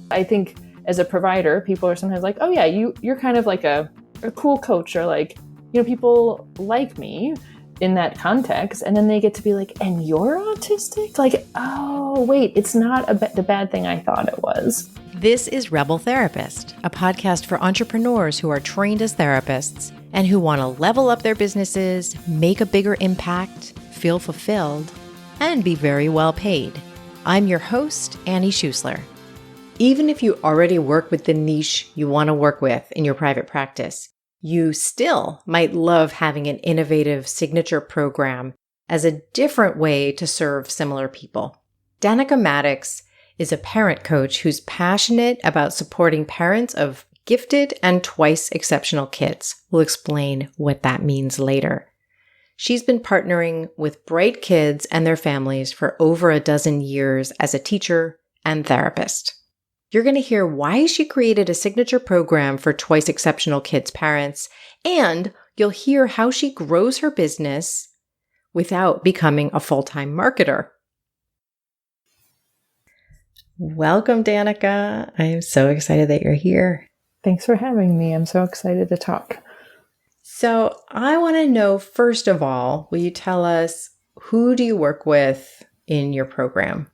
I think as a provider, people are sometimes like, oh yeah, you're kind of like a cool coach, or like, people like me in that context. And then they get to be like, and you're autistic? Like, oh, wait, it's not the bad thing I thought it was. This is Rebel Therapist, a podcast for entrepreneurs who are trained as therapists and who want to level up their businesses, make a bigger impact, feel fulfilled, and be very well paid. I'm your host, Annie Schusler. Even if you already work with the niche you want to work with in your private practice, you still might love having an innovative signature program as a different way to serve similar people. Danika Maddocks is a parent coach who's passionate about supporting parents of gifted and twice exceptional kids. We'll explain what that means later. She's been partnering with bright kids and their families for over a dozen years as a teacher and therapist. You're going to hear why she created a signature program for twice exceptional kids' parents, and you'll hear how she grows her business without becoming a full-time marketer. Welcome, Danika. I am so excited that you're here. Thanks for having me. I'm so excited to talk. So I want to know, first of all, will you tell us, who do you work with in your program?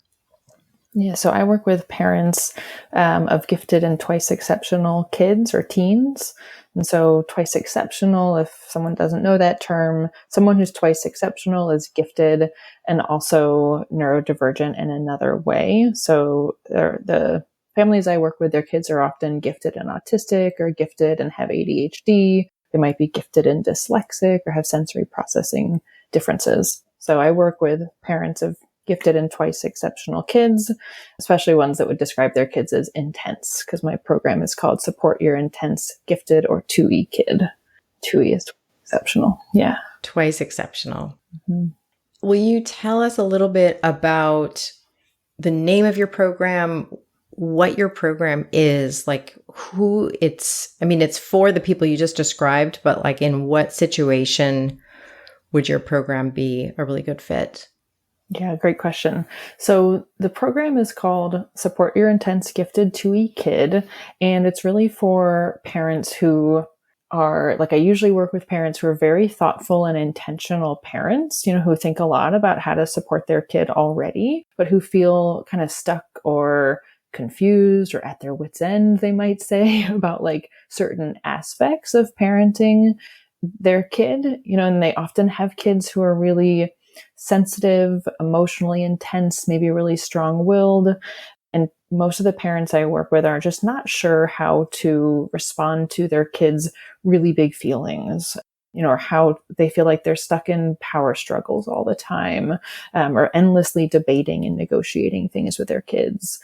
Yeah, so I work with parents of gifted and twice exceptional kids or teens. And so twice exceptional, if someone doesn't know that term, someone who's twice exceptional is gifted and also neurodivergent in another way. So the families I work with, their kids are often gifted and autistic, or gifted and have ADHD. They might be gifted and dyslexic or have sensory processing differences. So I work with parents of gifted and twice exceptional kids, especially ones that would describe their kids as intense, because my program is called Support Your Intense Gifted or 2E Kid. 2E is exceptional. Yeah. Twice exceptional. Mm-hmm. Will you tell us a little bit about the name of your program, what your program is, like who it's for the people you just described, but like in what situation would your program be a really good fit? Yeah, great question. So the program is called Support Your Intense Gifted 2E Kid, and it's really for parents who are, like, I usually work with parents who are very thoughtful and intentional parents, who think a lot about how to support their kid already, but who feel kind of stuck or confused or at their wits' end, they might say, about like certain aspects of parenting their kid, and they often have kids who are really sensitive, emotionally intense, maybe really strong-willed. And most of the parents I work with are just not sure how to respond to their kids' really big feelings, or how they feel like they're stuck in power struggles all the time, or endlessly debating and negotiating things with their kids.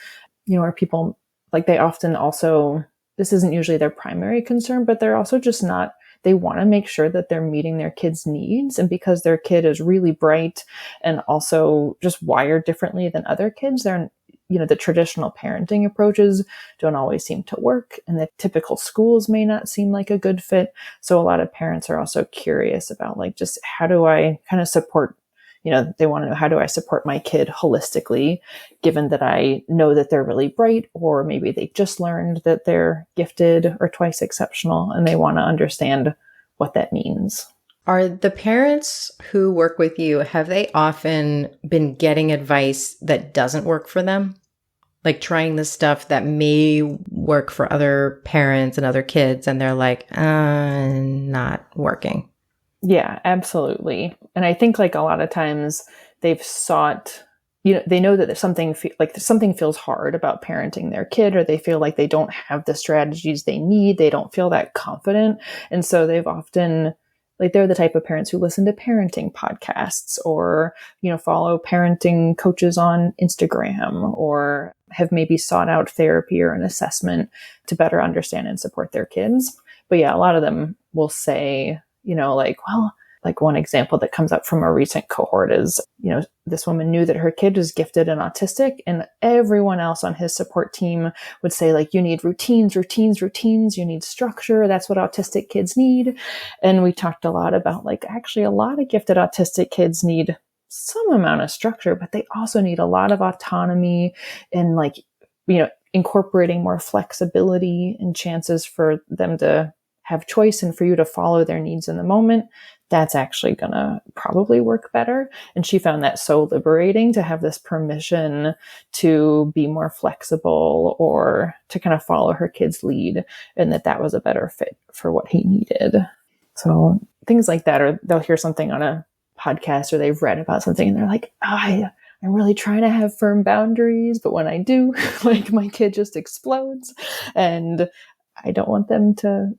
Or people, like, they often also, this isn't usually their primary concern, but they're also just not, they want to make sure that they're meeting their kids' needs. And because their kid is really bright and also just wired differently than other kids, they're, the traditional parenting approaches don't always seem to work, and the typical schools may not seem like a good fit. So a lot of parents are also curious about, like, just how do I kind of support, they want to know, how do I support my kid holistically, given that I know that they're really bright, or maybe they just learned that they're gifted or twice exceptional, and they want to understand what that means. Are the parents who work with you, have they often been getting advice that doesn't work for them? Like trying the stuff that may work for other parents and other kids, and they're like, not working. Yeah, absolutely. And I think, like, a lot of times they've sought, they know that there's something feels hard about parenting their kid, or they feel like they don't have the strategies they need. They don't feel that confident. And so they've often, like, they're the type of parents who listen to parenting podcasts, or, follow parenting coaches on Instagram, or have maybe sought out therapy or an assessment to better understand and support their kids. But yeah, a lot of them will say, like one example that comes up from a recent cohort is, this woman knew that her kid was gifted and autistic, and everyone else on his support team would say, like, you need routines, you need structure. That's what autistic kids need. And we talked a lot about, like, actually a lot of gifted autistic kids need some amount of structure, but they also need a lot of autonomy and, like, incorporating more flexibility and chances for them to have choice and for you to follow their needs in the moment, that's actually going to probably work better. And she found that so liberating to have this permission to be more flexible or to kind of follow her kid's lead, and that was a better fit for what he needed. So things like that, or they'll hear something on a podcast or they've read about something and they're like, I'm really trying to have firm boundaries, but when I do, like my kid just explodes, and I don't want them to,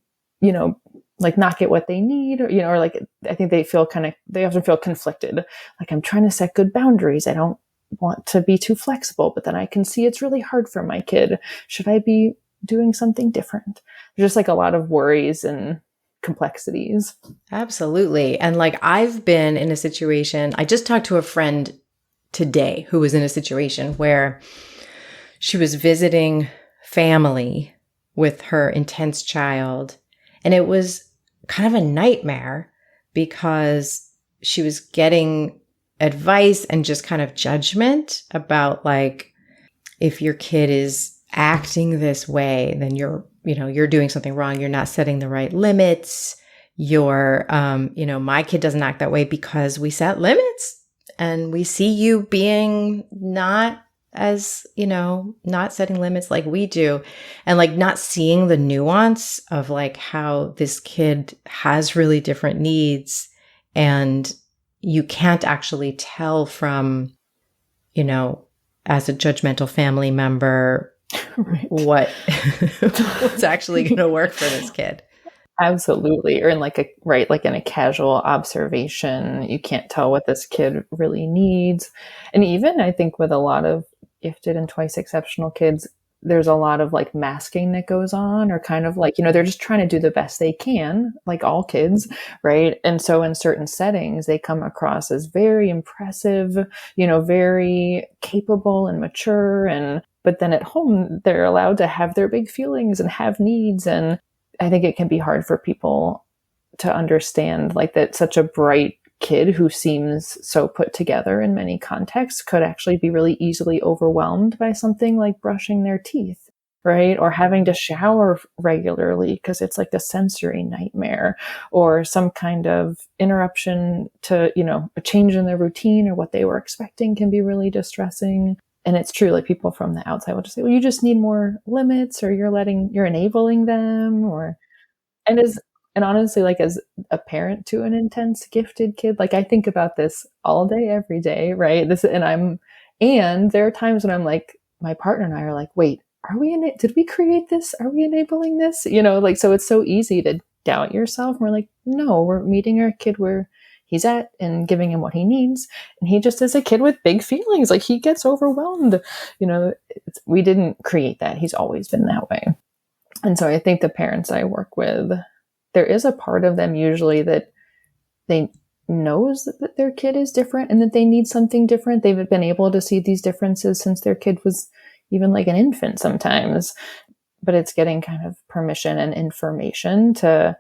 like not get what they need, or like, I think they often feel conflicted. Like, I'm trying to set good boundaries. I don't want to be too flexible, but then I can see it's really hard for my kid. Should I be doing something different? There's just like a lot of worries and complexities. Absolutely. And like, I've been in a situation, I just talked to a friend today who was in a situation where she was visiting family with her intense child. And it was kind of a nightmare because she was getting advice and just kind of judgment about, like, if your kid is acting this way, then you're doing something wrong. You're not setting the right limits. My kid doesn't act that way because we set limits and we see you being not setting limits like we do, and like not seeing the nuance of like how this kid has really different needs, and you can't actually tell from, as a judgmental family member, right, what's actually going to work for this kid. Absolutely. Or in in a casual observation, you can't tell what this kid really needs. And even I think with a lot of gifted and twice exceptional kids, there's a lot of like masking that goes on, or kind of like, they're just trying to do the best they can, like all kids, right? And so in certain settings, they come across as very impressive, very capable and mature. But then at home, they're allowed to have their big feelings and have needs. And I think it can be hard for people to understand like that such a bright kid who seems so put together in many contexts could actually be really easily overwhelmed by something like brushing their teeth, right? Or having to shower regularly because it's like a sensory nightmare, or some kind of interruption to, a change in their routine or what they were expecting can be really distressing. And it's true, like people from the outside will just say, well, you just need more limits, or you're enabling them, and honestly, like as a parent to an intense gifted kid, like I think about this all day, every day, right? And there are times when I'm like, my partner and I are like, wait, did we create this? Are we enabling this? So it's so easy to doubt yourself. And we're like, no, we're meeting our kid where he's at and giving him what he needs. And he just is a kid with big feelings. Like he gets overwhelmed. We didn't create that. He's always been that way. And so I think the parents I work with, there is a part of them usually that they knows that their kid is different and that they need something different. They've been able to see these differences since their kid was even like an infant sometimes, but it's getting kind of permission and information to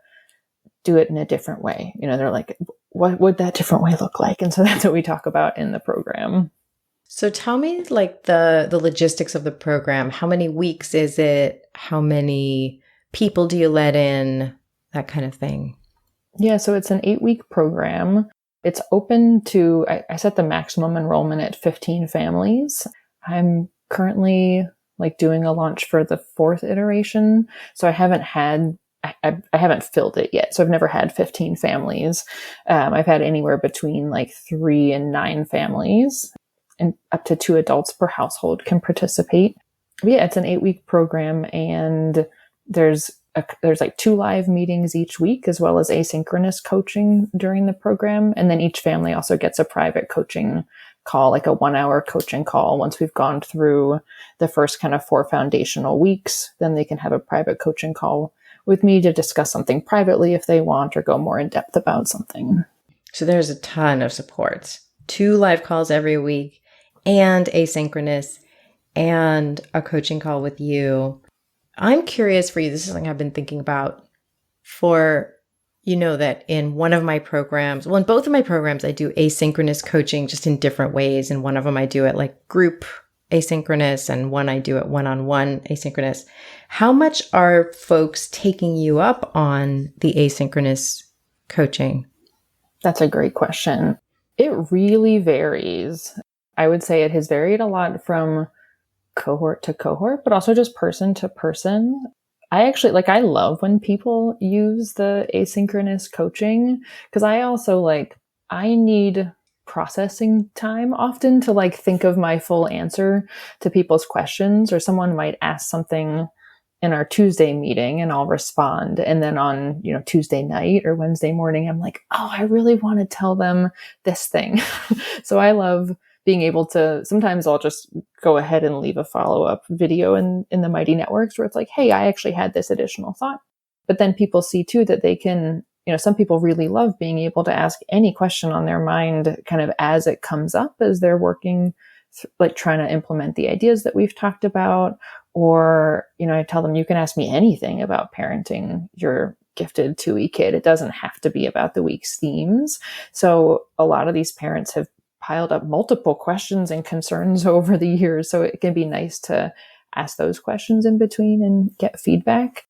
do it in a different way. They're like, what would that different way look like? And so that's what we talk about in the program. So tell me like the logistics of the program. How many weeks is it? How many people do you let in? That kind of thing. Yeah, so it's an 8-week program. It's open to, I set the maximum enrollment at 15 families. I'm currently like doing a launch for the 4th iteration. So I haven't filled it yet. So I've never had 15 families. I've had anywhere between like 3 and 9 families, and up to 2 adults per household can participate. But yeah, it's an 8-week program, and there's like 2 live meetings each week, as well as asynchronous coaching during the program. And then each family also gets a private coaching call, like a 1-hour coaching call. Once we've gone through the first kind of 4 foundational weeks, then they can have a private coaching call with me to discuss something privately if they want, or go more in depth about something. So there's a ton of supports. 2 live calls every week, and asynchronous, and a coaching call with you. I'm curious for you, this is something I've been thinking about that in one of my programs, in both of my programs, I do asynchronous coaching just in different ways. And one of them I do it like group asynchronous and one I do it one-on-one asynchronous. How much are folks taking you up on the asynchronous coaching? That's a great question. It really varies. I would say it has varied a lot from cohort to cohort, but also just person to person. I actually I love when people use the asynchronous coaching because I also I need processing time often to think of my full answer to people's questions, or someone might ask something in our Tuesday meeting and I'll respond. And then on, Tuesday night or Wednesday morning, I'm like, oh, I really want to tell them this thing. So I love being able to, sometimes I'll just go ahead and leave a follow-up video in the Mighty Networks where it's like, hey, I actually had this additional thought. But then people see too that they can, some people really love being able to ask any question on their mind kind of as it comes up as they're working, trying to implement the ideas that we've talked about. Or, I tell them, you can ask me anything about parenting your gifted 2E kid. It doesn't have to be about the week's themes. So a lot of these parents have piled up multiple questions and concerns over the years. So it can be nice to ask those questions in between and get feedback.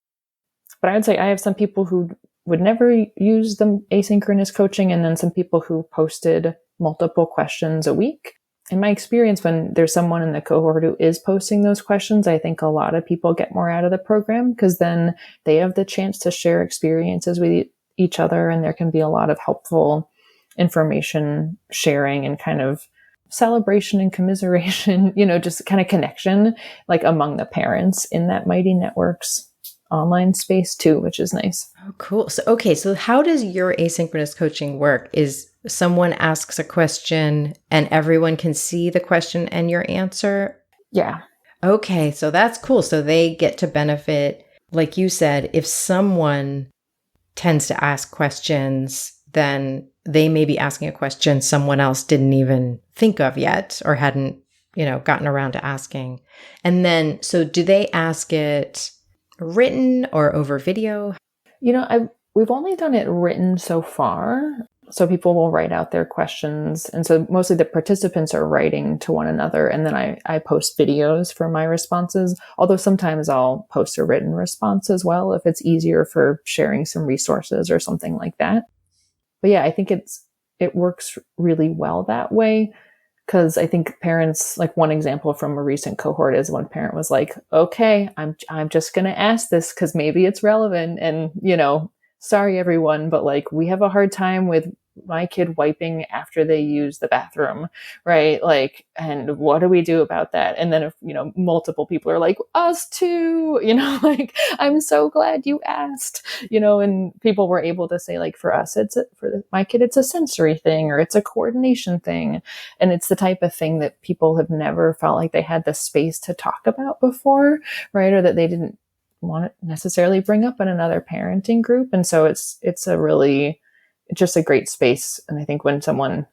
But I would say I have some people who would never use the asynchronous coaching, and then some people who posted multiple questions a week. In my experience, when there's someone in the cohort who is posting those questions, I think a lot of people get more out of the program because then they have the chance to share experiences with each other, and there can be a lot of helpful information sharing and kind of celebration and commiseration, just kind of connection among the parents in that Mighty Networks online space too, which is nice. Oh, cool. So how does your asynchronous coaching work? Is someone asks a question and everyone can see the question and your answer? Yeah. Okay, so that's cool. So they get to benefit, like you said, if someone tends to ask questions, then they may be asking a question someone else didn't even think of yet or hadn't, gotten around to asking. And then, so do they ask it written or over video? We've only done it written so far. So people will write out their questions. And so mostly the participants are writing to one another. And then I post videos for my responses. Although sometimes I'll post a written response as well, if it's easier for sharing some resources or something like that. But yeah, I think it works really well that way. Because I think parents, one example from a recent cohort is one parent was like, okay, I'm just going to ask this because maybe it's relevant. And, sorry, everyone, but we have a hard time with my kid wiping after they use the bathroom, right? And what do we do about that? And then if, multiple people are like, us too, I'm so glad you asked, and people were able to say for us, for my kid, it's a sensory thing or it's a coordination thing. And it's the type of thing that people have never felt like they had the space to talk about before, right? Or that they didn't want to necessarily bring up in another parenting group. And so it's just a great space. And I think when someone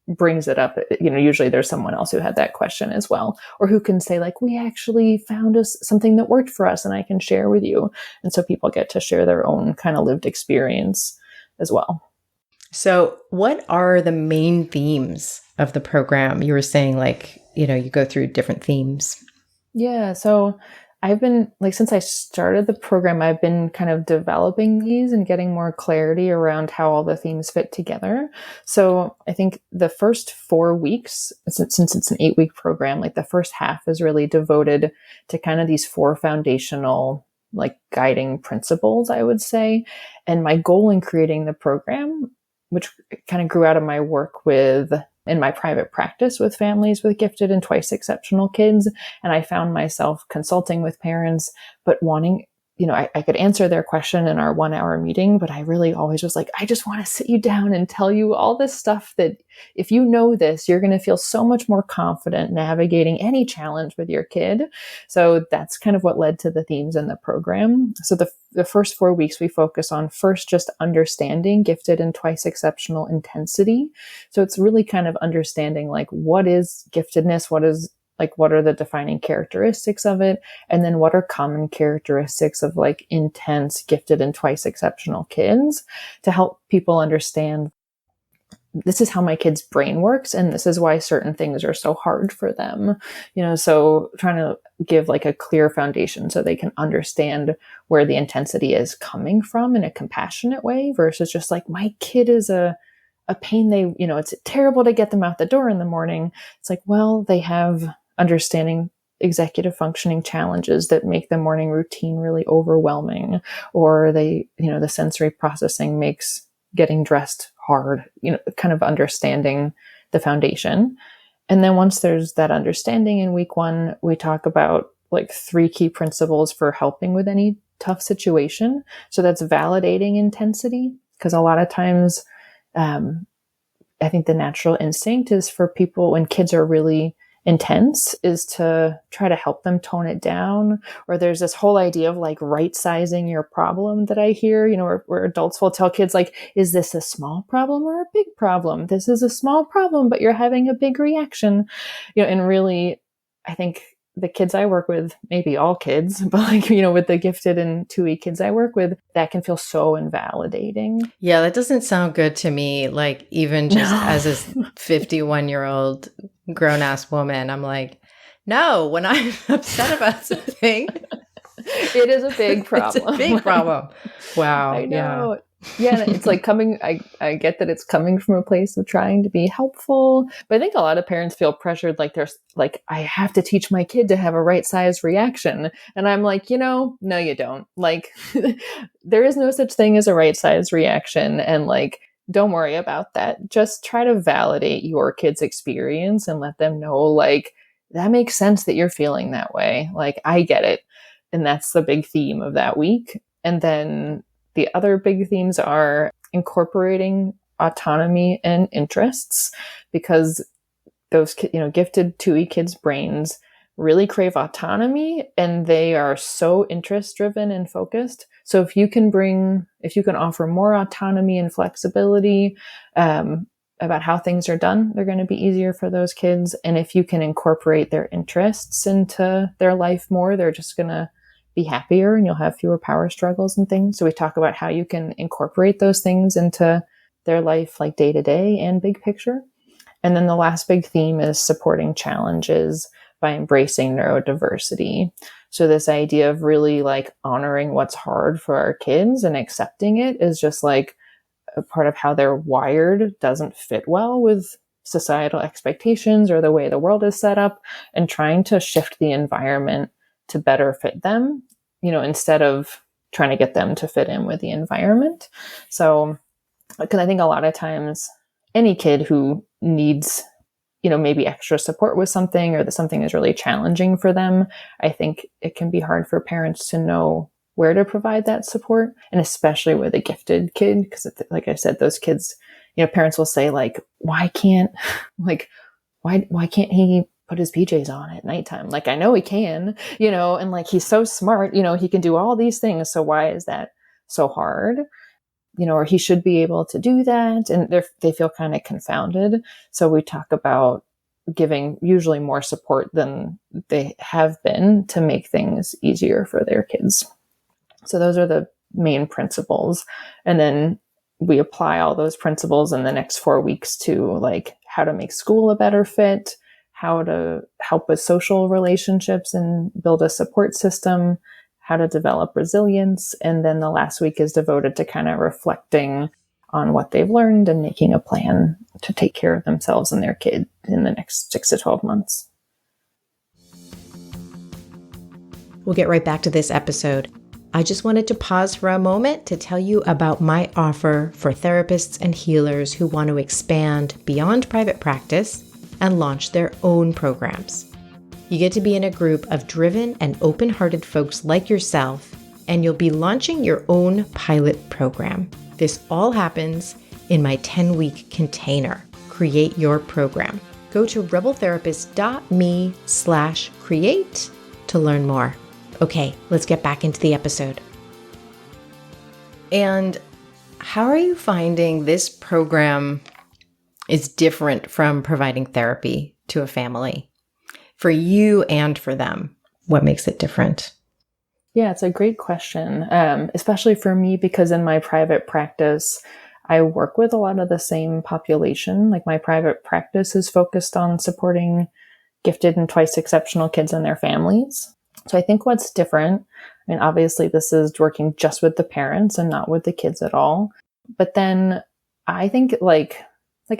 brings it up, usually there's someone else who had that question as well, or who can say we actually found something that worked for us and I can share with you. And so people get to share their own kind of lived experience as well. So what are the main themes of the program? You were saying you go through different themes. Yeah. So I've been since I started the program, I've been kind of developing these and getting more clarity around how all the themes fit together. So I think the first 4 weeks, since it's an 8-week program, the first half is really devoted to kind of these 4 foundational guiding principles, I would say. And my goal in creating the program, which kind of grew out of my work in my private practice with families with gifted and twice exceptional kids. And I found myself consulting with parents, but wanting, I could answer their question in our 1-hour meeting, but I really always was I just want to sit you down and tell you all this stuff that if you know this, you're going to feel so much more confident navigating any challenge with your kid. So that's kind of what led to the themes in the program. So the first 4 weeks, we focus on first just understanding gifted and twice exceptional intensity. So it's really kind of understanding what is giftedness, what are the defining characteristics of it? And then what are common characteristics of intense, gifted, and twice exceptional kids to help people understand this is how my kid's brain works, and this is why certain things are so hard for them. So trying to give like a clear foundation so they can understand where the intensity is coming from in a compassionate way versus just like, my kid is a pain. It's terrible to get them out the door in the morning. It's like, well, they have understanding executive functioning challenges that make the morning routine really overwhelming, or the sensory processing makes getting dressed hard, kind of understanding the foundation. And then once there's that understanding in week 1, we talk about like 3 key principles for helping with any tough situation. So that's validating intensity, because a lot of times, I think the natural instinct is for people when kids are really intense is to try to help them tone it down. Or there's this whole idea of like right sizing your problem that I hear, where adults will tell kids like, is this a small problem or a big problem? This is a small problem, but you're having a big reaction, and really, I think the kids I work with, maybe all kids, but like, with the gifted and 2E kids I work with, that can feel so invalidating. Yeah, that doesn't sound good to me. Like, even just as a 51-year-old grown-ass woman, I'm like, no, when I'm upset about something, it is a big problem. It's a big problem. Wow. I know. Yeah, it's like I get that it's coming from a place of trying to be helpful, but I think a lot of parents feel pressured, like there's like, I have to teach my kid to have a right size reaction. And I'm like, no, you don't. Like, there is no such thing as a right size reaction. And like, don't worry about that. Just try to validate your kid's experience and let them know, like, that makes sense that you're feeling that way. Like, I get it. And that's the big theme of that week. And then the other big themes are incorporating autonomy and interests, because those gifted 2E kids' brains really crave autonomy, and they are so interest driven and focused. So if you can offer more autonomy and flexibility about how things are done, they're going to be easier for those kids. And if you can incorporate their interests into their life more, they're just going to be happier, and you'll have fewer power struggles and things. So we talk about how you can incorporate those things into their life, like day to day and big picture. And then the last big theme is supporting challenges by embracing neurodiversity. So this idea of really like honoring what's hard for our kids and accepting it is just like a part of how they're wired doesn't fit well with societal expectations or the way the world is set up, and trying to shift the environment to better fit them, instead of trying to get them to fit in with the environment. So, because I think a lot of times any kid who needs, maybe extra support with something, or that something is really challenging for them, I think it can be hard for parents to know where to provide that support. And especially with a gifted kid, because like I said, those kids, parents will say like, why can't he put his PJs on at nighttime? Like, I know he can, and like, he's so smart, he can do all these things. So why is that so hard? Or he should be able to do that. And they feel kind of confounded. So we talk about giving usually more support than they have been to make things easier for their kids. So those are the main principles. And then we apply all those principles in the next 4 weeks to like how to make school a better fit, how to help with social relationships and build a support system, how to develop resilience. And then the last week is devoted to kind of reflecting on what they've learned and making a plan to take care of themselves and their kid in the next 6 to 12 months. We'll get right back to this episode. I just wanted to pause for a moment to tell you about my offer for therapists and healers who want to expand beyond private practice and launch their own programs. You get to be in a group of driven and open-hearted folks like yourself, and you'll be launching your own pilot program. This all happens in my 10-week container, Create Your Program. Go to rebeltherapist.me/create to learn more. Okay, let's get back into the episode. And how are you finding this program is different from providing therapy to a family? For you and for them, what makes it different? Yeah, it's a great question, especially for me, because in my private practice, I work with a lot of the same population. Like my private practice is focused on supporting gifted and twice exceptional kids and their families. So I think what's different, I mean, obviously this is working just with the parents and not with the kids at all. But then I think like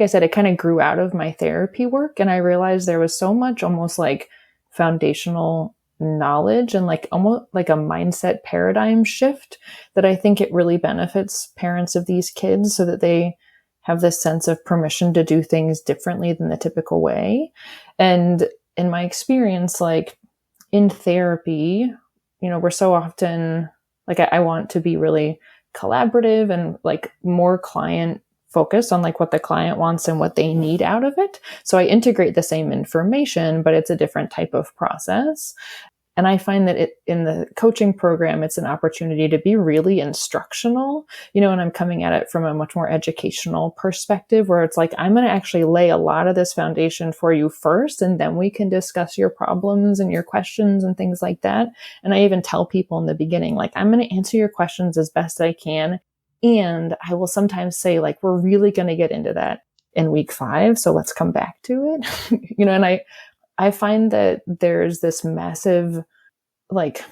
I said, it kind of grew out of my therapy work, and I realized there was so much almost like foundational knowledge and like almost like a mindset paradigm shift that I think it really benefits parents of these kids so that they have this sense of permission to do things differently than the typical way. And in my experience, like in therapy, we're so often like, I want to be really collaborative and like more client focused on like what the client wants and what they need out of it. So I integrate the same information, but it's a different type of process. And I find that in the coaching program, it's an opportunity to be really instructional, and I'm coming at it from a much more educational perspective where it's like, I'm going to actually lay a lot of this foundation for you first, and then we can discuss your problems and your questions and things like that. And I even tell people in the beginning, like, I'm going to answer your questions as best I can. And I will sometimes say, like, we're really going to get into that in week 5. So let's come back to it, and I find that there's this massive, like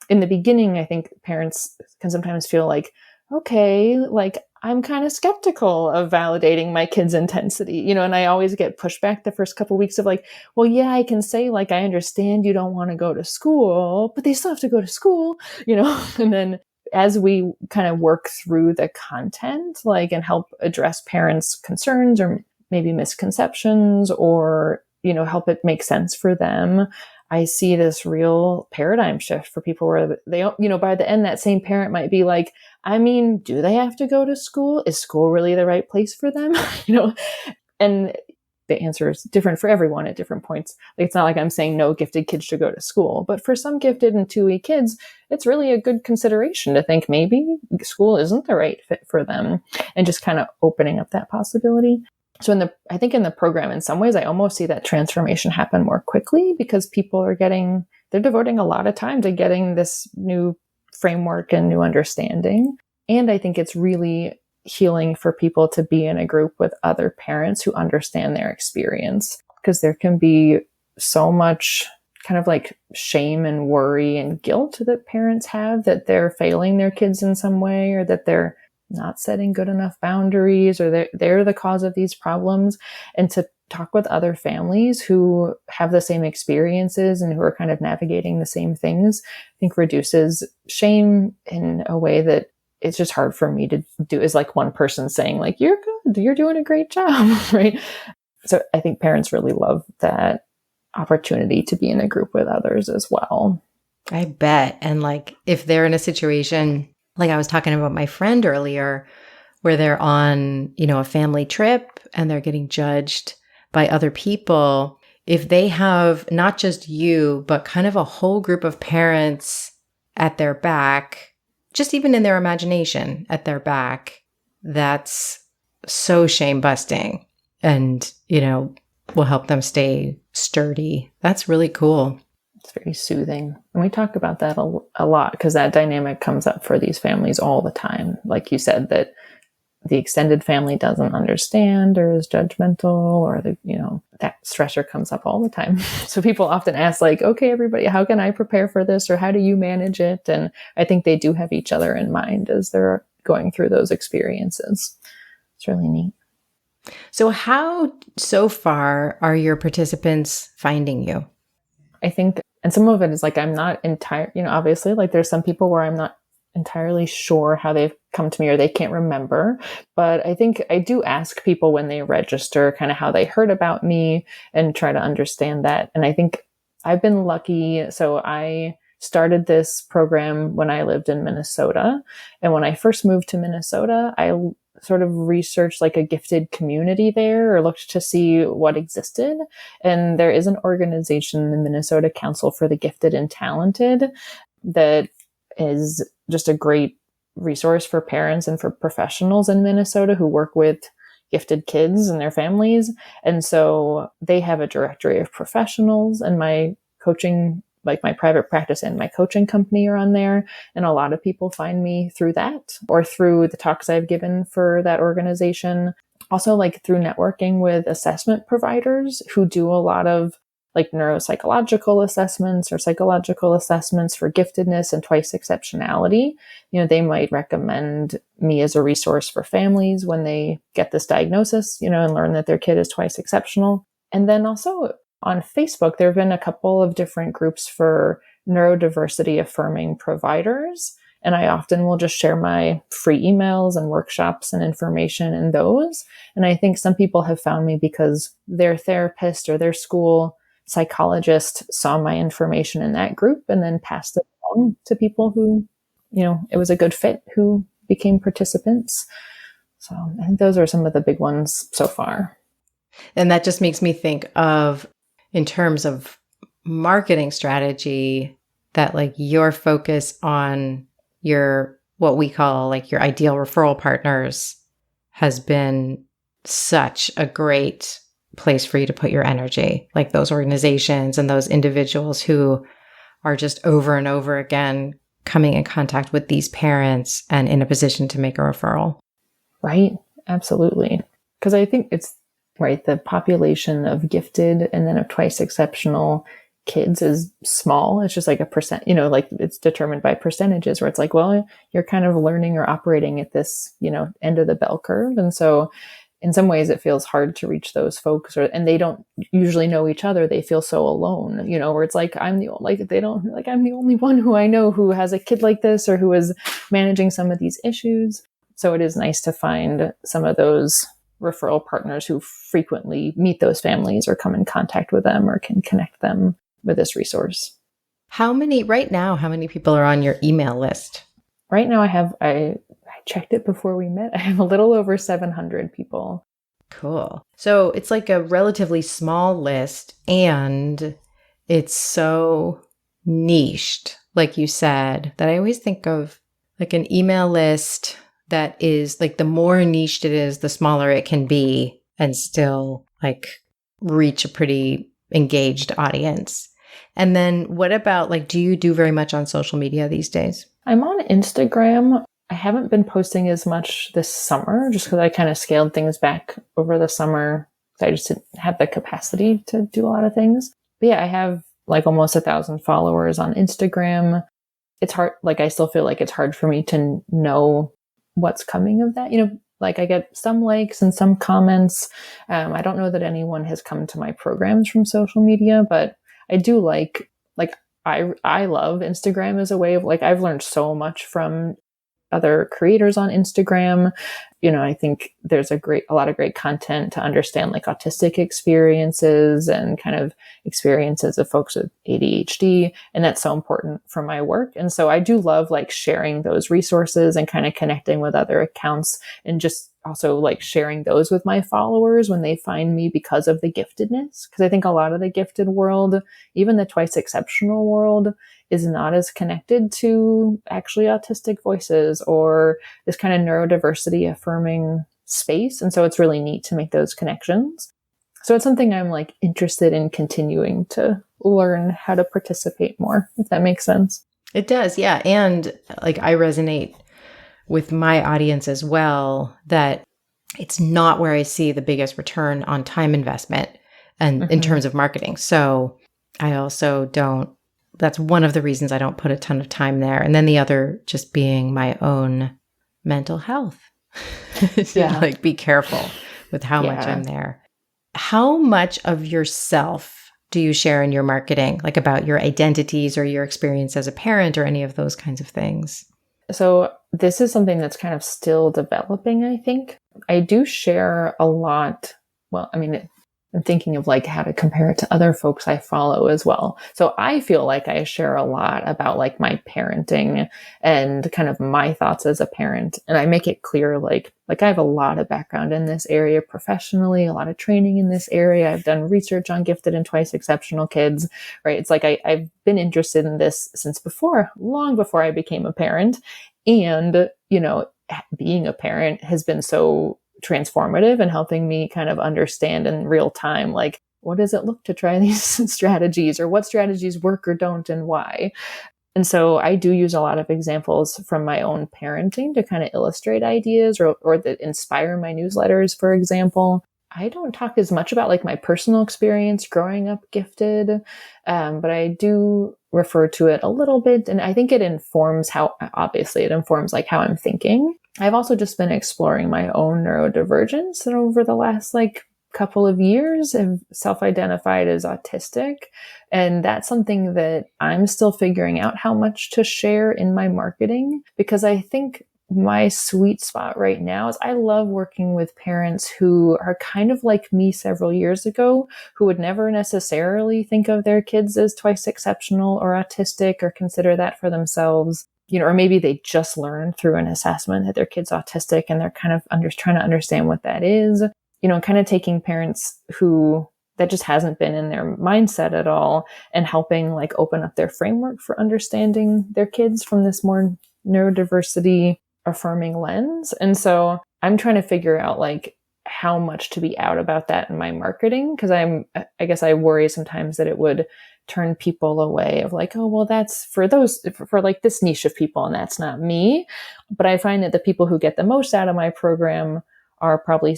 in the beginning, I think parents can sometimes feel like, okay, like I'm kind of skeptical of validating my kid's intensity, and I always get pushback the first couple of weeks of like, well, yeah, I can say like, I understand you don't want to go to school, but they still have to go to school, and then as we kind of work through the content, like, and help address parents' concerns or maybe misconceptions or, help it make sense for them, I see this real paradigm shift for people where they, by the end, that same parent might be like, I mean, do they have to go to school? Is school really the right place for them? And the answer is different for everyone at different points. Like, it's not like I'm saying no gifted kids should go to school, but for some gifted and 2E kids, it's really a good consideration to think maybe school isn't the right fit for them, and just kind of opening up that possibility. So I think in the program, in some ways, I almost see that transformation happen more quickly because people they're devoting a lot of time to getting this new framework and new understanding. And I think it's really healing for people to be in a group with other parents who understand their experience, because there can be so much kind of like shame and worry and guilt that parents have that they're failing their kids in some way, or that they're not setting good enough boundaries, or they're the cause of these problems. And to talk with other families who have the same experiences and who are kind of navigating the same things, I think reduces shame in a way that it's just hard for me to do, is like one person saying like, you're good, you're doing a great job, right? So I think parents really love that opportunity to be in a group with others as well. I bet. And like, if they're in a situation, like I was talking about my friend earlier, where they're on, a family trip and they're getting judged by other people, if they have not just you, but kind of a whole group of parents at their back, just even in their imagination at their back, that's so shame busting and, will help them stay sturdy. That's really cool. It's very soothing. And we talk about that a lot because that dynamic comes up for these families all the time. Like you said, that the extended family doesn't understand or is judgmental, or that stressor comes up all the time. So people often ask like, okay, everybody, how can I prepare for this? Or how do you manage it? And I think they do have each other in mind as they're going through those experiences. It's really neat. So how, so far, are your participants finding you? I think, and some of it is like, I'm not obviously, like there's some people where I'm not entirely sure how they've come to me or they can't remember. But I think I do ask people when they register kind of how they heard about me and try to understand that. And I think I've been lucky. So I started this program when I lived in Minnesota. And when I first moved to Minnesota, I sort of researched like a gifted community there, or looked to see what existed. And there is an organization, the Minnesota Council for the Gifted and Talented, that is just a great resource for parents and for professionals in Minnesota who work with gifted kids and their families. And so they have a directory of professionals, and my coaching like my private practice and my coaching company are on there. And a lot of people find me through that or through the talks I've given for that organization. Also, like through networking with assessment providers who do a lot of like neuropsychological assessments or psychological assessments for giftedness and twice exceptionality. They might recommend me as a resource for families when they get this diagnosis, and learn that their kid is twice exceptional. And then also on Facebook, there have been a couple of different groups for neurodiversity affirming providers. And I often will just share my free emails and workshops and information in those. And I think some people have found me because their therapist or their school psychologist saw my information in that group and then passed it along to people who, it was a good fit, who became participants. So I think those are some of the big ones so far. And that just makes me think of, in terms of marketing strategy, that like your focus on your, what we call like your ideal referral partners has been such a great place for you to put your energy, like those organizations and those individuals who are just over and over again coming in contact with these parents and in a position to make a referral. Right. Absolutely. Because I think it's right. The population of gifted and then of twice exceptional kids is small. It's just like a percent, like it's determined by percentages where it's like, well, you're kind of learning or operating at this, end of the bell curve. And so in some ways it feels hard to reach those folks and they don't usually know each other. They feel so alone, where it's like, I'm the only one who I know who has a kid like this or who is managing some of these issues. So it is nice to find some of those referral partners who frequently meet those families or come in contact with them or can connect them with this resource. How many people are on your email list? Right now I checked it before we met. I have a little over 700 people. Cool. So it's like a relatively small list and it's so niched, like you said, that I always think of like an email list that is like the more niched it is, the smaller it can be and still like reach a pretty engaged audience. And then what about like, do you do very much on social media these days? I'm on Instagram. I haven't been posting as much this summer just because I kind of scaled things back over the summer. I just didn't have the capacity to do a lot of things. But yeah, I have like almost 1,000 followers on Instagram. It's hard. Like I still feel like it's hard for me to know what's coming of that. Like I get some likes and some comments. I don't know that anyone has come to my programs from social media, but I do like I love Instagram as a way of like, I've learned so much from other creators on Instagram. I think there's a lot of great content to understand like autistic experiences and kind of experiences of folks with ADHD. And that's so important for my work. And so I do love like sharing those resources and kind of connecting with other accounts and just also like sharing those with my followers when they find me because of the giftedness. Because I think a lot of the gifted world, even the twice exceptional world, is not as connected to actually autistic voices or this kind of neurodiversity affirming space. And so it's really neat to make those connections. So it's something I'm like interested in continuing to learn how to participate more, if that makes sense. It does. Yeah. And like I resonate with my audience as well, that it's not where I see the biggest return on time investment and in terms of marketing. So I also don't, that's one of the reasons I don't put a ton of time there. And then the other just being my own mental health. Yeah. Like be careful with how much I'm there. How much of yourself do you share in your marketing, like about your identities or your experience as a parent or any of those kinds of things? So this is something that's kind of still developing, I think. I do share a lot. Well, I mean, I'm thinking of like how to compare it to other folks I follow as well. So I feel like I share a lot about like my parenting and kind of my thoughts as a parent. And I make it clear, like I have a lot of background in this area professionally, a lot of training in this area. I've done research on gifted and twice exceptional kids, right? It's like I've been interested in this since long before I became a parent. And, being a parent has been so transformative and helping me kind of understand in real time, like what does it look to try these strategies, or what strategies work or don't and why? And so I do use a lot of examples from my own parenting to kind of illustrate ideas or that inspire my newsletters, for example. I don't talk as much about like my personal experience growing up gifted, but I do refer to it a little bit. And I think it informs obviously it informs like how I'm thinking. I've also just been exploring my own neurodivergence, and over the last like couple of years have self-identified as autistic. And that's something that I'm still figuring out how much to share in my marketing, because I think my sweet spot right now is I love working with parents who are kind of like me several years ago, who would never necessarily think of their kids as twice exceptional or autistic or consider that for themselves. Or maybe they just learned through an assessment that their kid's autistic and they're kind of trying to understand what that is. Kind of taking parents who that just hasn't been in their mindset at all and helping like open up their framework for understanding their kids from this more neurodiversity affirming lens. And so I'm trying to figure out like how much to be out about that in my marketing, because I guess I worry sometimes that it would turn people away of like, oh, well, that's for like this niche of people and that's not me. But I find that the people who get the most out of my program are probably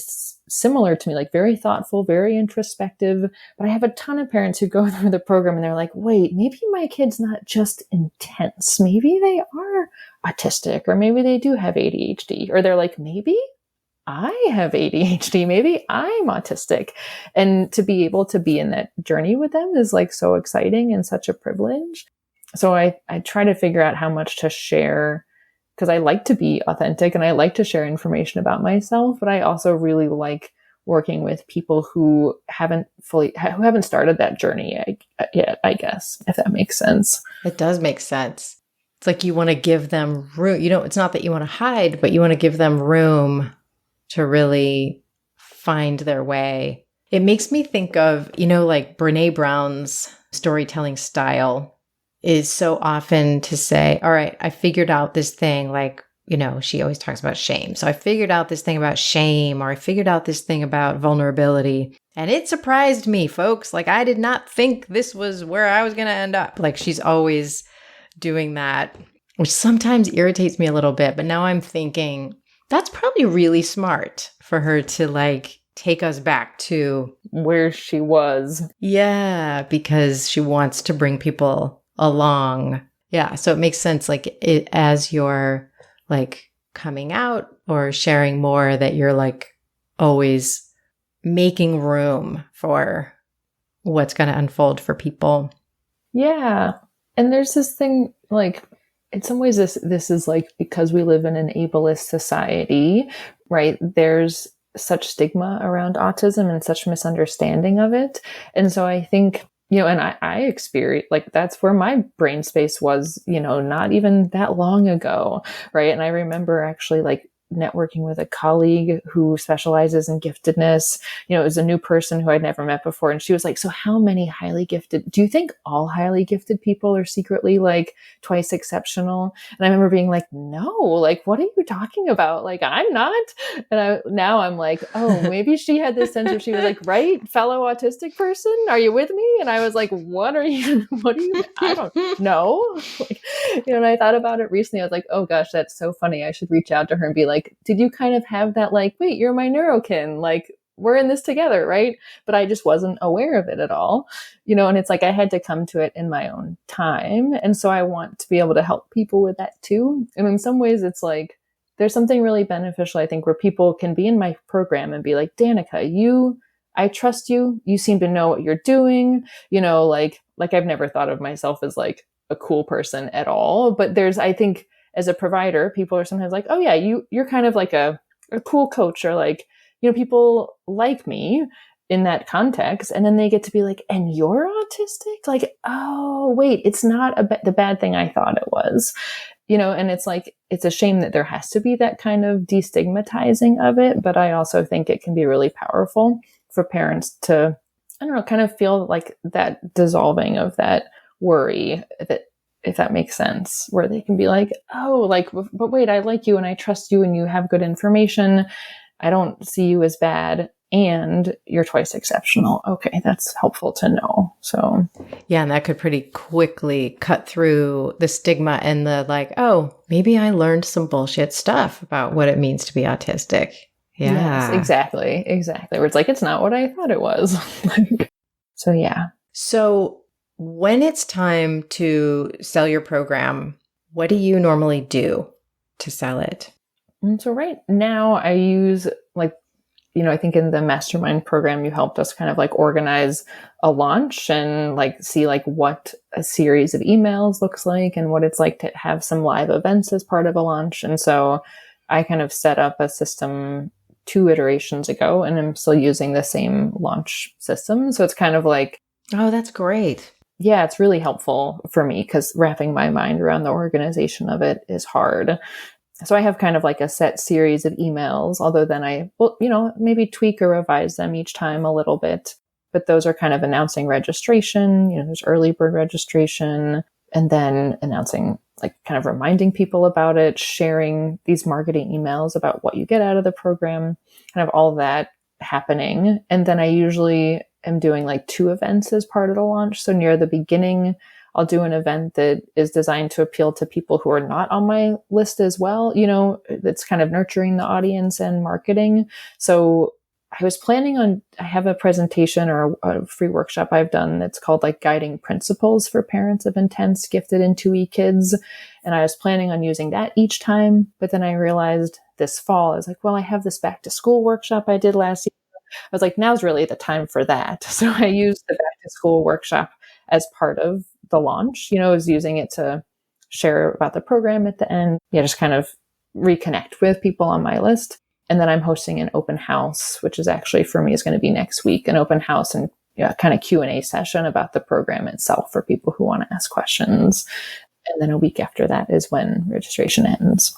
similar to me, like very thoughtful, very introspective. But I have a ton of parents who go through the program and they're like, wait, maybe my kid's not just intense. Maybe they are autistic, or maybe they do have ADHD. Or they're like, maybe I have ADHD. Maybe I'm autistic. And to be able to be in that journey with them is like so exciting and such a privilege. So I try to figure out how much to share, because I like to be authentic and I like to share information about myself, but I also really like working with people who haven't started that journey yet, I guess, if that makes sense. It does make sense. It's like you want to give them room. It's not that you want to hide, but you want to give them room to really find their way. It makes me think of, like Brene Brown's storytelling style is so often to say, all right, I figured out this thing, like, she always talks about shame. So I figured out this thing about shame, or I figured out this thing about vulnerability. And it surprised me, folks. Like, I did not think this was where I was going to end up. Like, she's always doing that, which sometimes irritates me a little bit. But now I'm thinking that's probably really smart for her to like take us back to where she was. Yeah, because she wants to bring people along. Yeah, so it makes sense, like as you're like coming out or sharing more, that you're like always making room for what's going to unfold for people. Yeah. And there's this thing, like, in some ways this is like, because we live in an ableist society, right? There's such stigma around autism and such misunderstanding of it. And so I think, and I experienced, like, that's where my brain space was, not even that long ago, right? And I remember actually like networking with a colleague who specializes in giftedness. It was a new person who I'd never met before. And she was like, so how many highly gifted, do you think all highly gifted people are secretly like twice exceptional? And I remember being like, no, like, what are you talking about? Like, I'm not. And now I'm like, oh, maybe she had this sense where she was like, right, fellow autistic person, are you with me? And I was like, what do you, I don't know. Like, and I thought about it recently. I was like, oh gosh, that's so funny. I should reach out to her and be like, did you kind of have that, like, wait, you're my neurokin, like, we're in this together, right? But I just wasn't aware of it at all, and it's like I had to come to it in my own time. And so I want to be able to help people with that too. And in some ways it's like, there's something really beneficial, I think, where people can be in my program and be like, Danika, I trust you. You seem to know what you're doing, like I've never thought of myself as like a cool person at all. But I think, as a provider, people are sometimes like, oh yeah, you're kind of like a cool coach, or like, people like me in that context. And then they get to be like, and you're autistic? Like, oh, wait, it's not the bad thing I thought it was, and it's like, it's a shame that there has to be that kind of destigmatizing of it. But I also think it can be really powerful for parents to, I don't know, kind of feel like that dissolving of that worry, that, if that makes sense, where they can be like, oh, like, but wait, I like you and I trust you and you have good information. I don't see you as bad. and you're twice exceptional. Okay, that's helpful to know. So, yeah, and that could pretty quickly cut through the stigma and the like, oh, maybe I learned some bullshit stuff about what it means to be autistic. yes, Yeah. exactly. Exactly. Where it's like, it's not what I thought it was. So, yeah. So when it's time to sell your program, what do you normally do to sell it? And so right now I use like, I think in the mastermind program, you helped us kind of like organize a launch and like see like what a series of emails looks like and what it's like to have some live events as part of a launch. And so I kind of set up a system 2 iterations ago, and I'm still using the same launch system. So it's kind of like, Oh, that's great. yeah, it's really helpful for me because wrapping my mind around the organization of it is hard. So I have kind of like a set series of emails, although then I will, maybe tweak or revise them each time a little bit. But those are kind of announcing registration, there's early bird registration, and then announcing, like kind of reminding people about it, sharing these marketing emails about what you get out of the program, kind of all that happening. And then I usually am doing like 2 events as part of the launch. So near the beginning, I'll do an event that is designed to appeal to people who are not on my list as well. That's kind of nurturing the audience and marketing. So I was planning on, I have a presentation or a free workshop I've done that's called like Guiding Principles for Parents of Intense, Gifted, and 2E Kids. And I was planning on using that each time. But then I realized this fall, I was like, well, I have this back to school workshop I did last year. I was like, now's really the time for that. So I used the back to school workshop as part of the launch, is using it to share about the program at the end. Yeah, just kind of reconnect with people on my list. And then I'm hosting an open house, which is actually for me is going to be next week, an open house and kind of Q&A session about the program itself for people who want to ask questions. And then a week after that is when registration ends.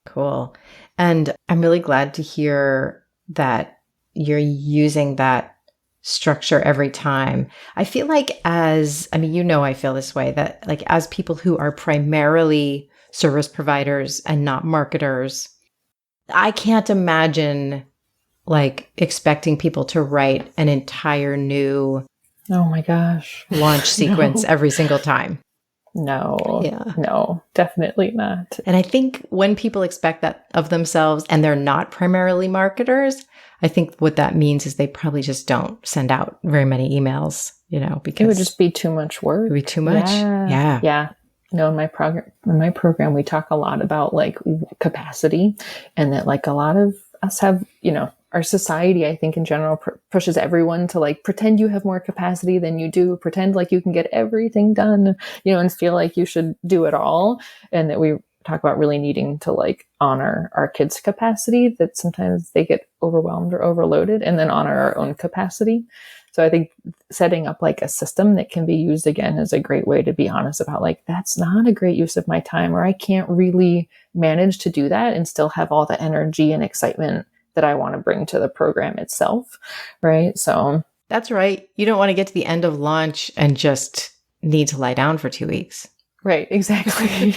Cool. And I'm really glad to hear that you're using that structure every time. I feel like I feel this way, that like as people who are primarily service providers and not marketers, I can't imagine like expecting people to write an entire new Oh my gosh. launch sequence every single time. No, Yeah. No, definitely not. And I think when people expect that of themselves and they're not primarily marketers, I think what that means is they probably just don't send out very many emails, because it would just be too much work. It would be too much. Yeah. Yeah. In my program, we talk a lot about like capacity, and that like a lot of us have, our society, I think in general pushes everyone to like pretend you have more capacity than you do, pretend like you can get everything done, and feel like you should do it all. And that we talk about really needing to like honor our kids' capacity, that sometimes they get overwhelmed or overloaded, and then honor our own capacity. So I think setting up like a system that can be used again is a great way to be honest about like, that's not a great use of my time, or I can't really manage to do that and still have all the energy and excitement that I want to bring to the program itself. Right. So that's right. You don't want to get to the end of launch and just need to lie down for 2 weeks. Right. Exactly.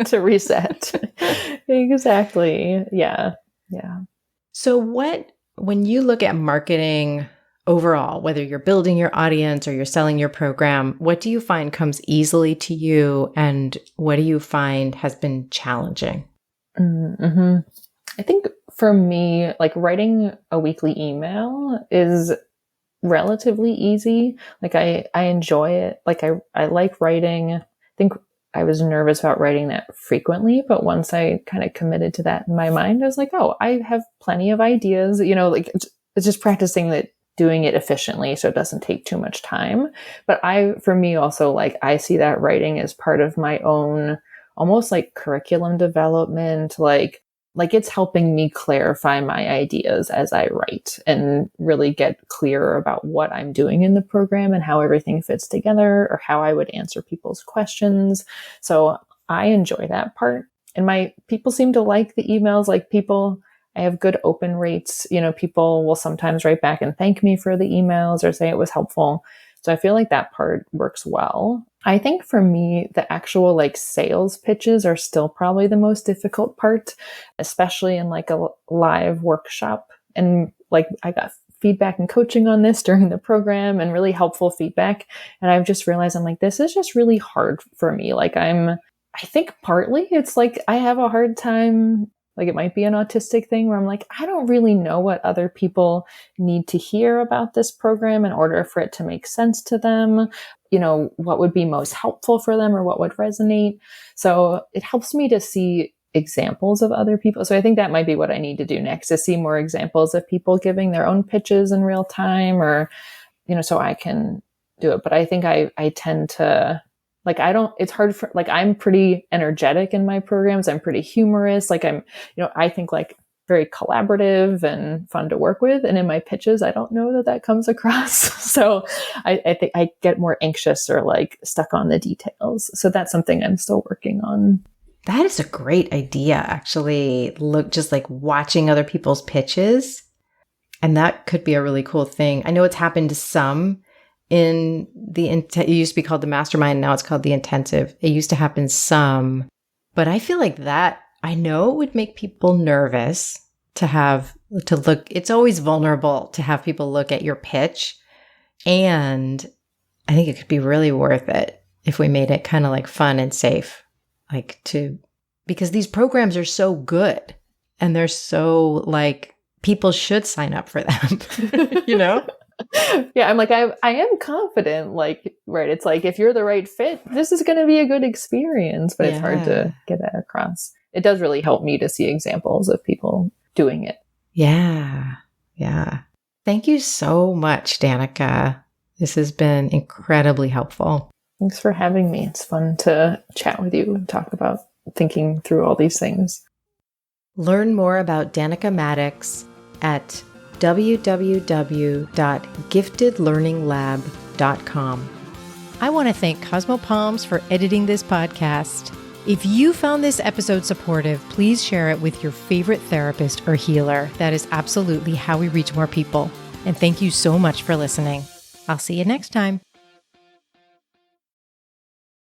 To reset. Exactly. Yeah. Yeah. So when you look at marketing overall, whether you're building your audience or you're selling your program, what do you find comes easily to you, and what do you find has been challenging? Mm-hmm. I think for me, like writing a weekly email is relatively easy. Like I enjoy it. Like I like writing. I think I was nervous about writing that frequently, but once I kind of committed to that in my mind, I was like, oh, I have plenty of ideas, like it's just practicing that, doing it efficiently so it doesn't take too much time. But for me also, like I see that writing as part of my own almost like curriculum development, like it's helping me clarify my ideas as I write and really get clearer about what I'm doing in the program and how everything fits together, or how I would answer people's questions. So I enjoy that part. And my people seem to like the emails. Like I have good open rates. People will sometimes write back and thank me for the emails or say it was helpful. So I feel like that part works well. I think for me, the actual like sales pitches are still probably the most difficult part, especially in like a live workshop. And like I feedback and coaching on this during the program and really helpful feedback. And I've just realized I'm like, this is just really hard for me. Like I think partly it's like I have a hard time, like it might be an autistic thing where I'm like, I don't really know what other people need to hear about this program in order for it to make sense to them. What would be most helpful for them or what would resonate. So it helps me to see examples of other people. So I think that might be what I need to do next, is see more examples of people giving their own pitches in real time, or, so I can do it. But I think I tend to, like, it's hard for, like, I'm pretty energetic in my programs. I'm pretty humorous. Like I think like very collaborative and fun to work with. And in my pitches, I don't know that comes across. So I think I get more anxious or like stuck on the details. So that's something I'm still working on. That is a great idea, actually. Look, just like watching other people's pitches. And that could be a really cool thing. I know it's happened to some in it used to be called the mastermind. Now it's called the intensive. It used to happen some, but I feel like that, I know it would make people nervous to look. It's always vulnerable to have people look at your pitch. And I think it could be really worth it if we made it kind of like fun and safe. Because these programs are so good and they're so like, people should sign up for them, Yeah, I'm like, I am confident, like, right. It's like, if you're the right fit, this is going to be a good experience, but It's hard to get that across. It does really help me to see examples of people doing it. Yeah. Yeah. Thank you so much, Danika. This has been incredibly helpful. Thanks for having me. It's fun to chat with you and talk about thinking through all these things. Learn more about Danika Maddocks at www.giftedlearninglab.com. I want to thank Cosmo Palms for editing this podcast. If you found this episode supportive, please share it with your favorite therapist or healer. That is absolutely how we reach more people. And thank you so much for listening. I'll see you next time.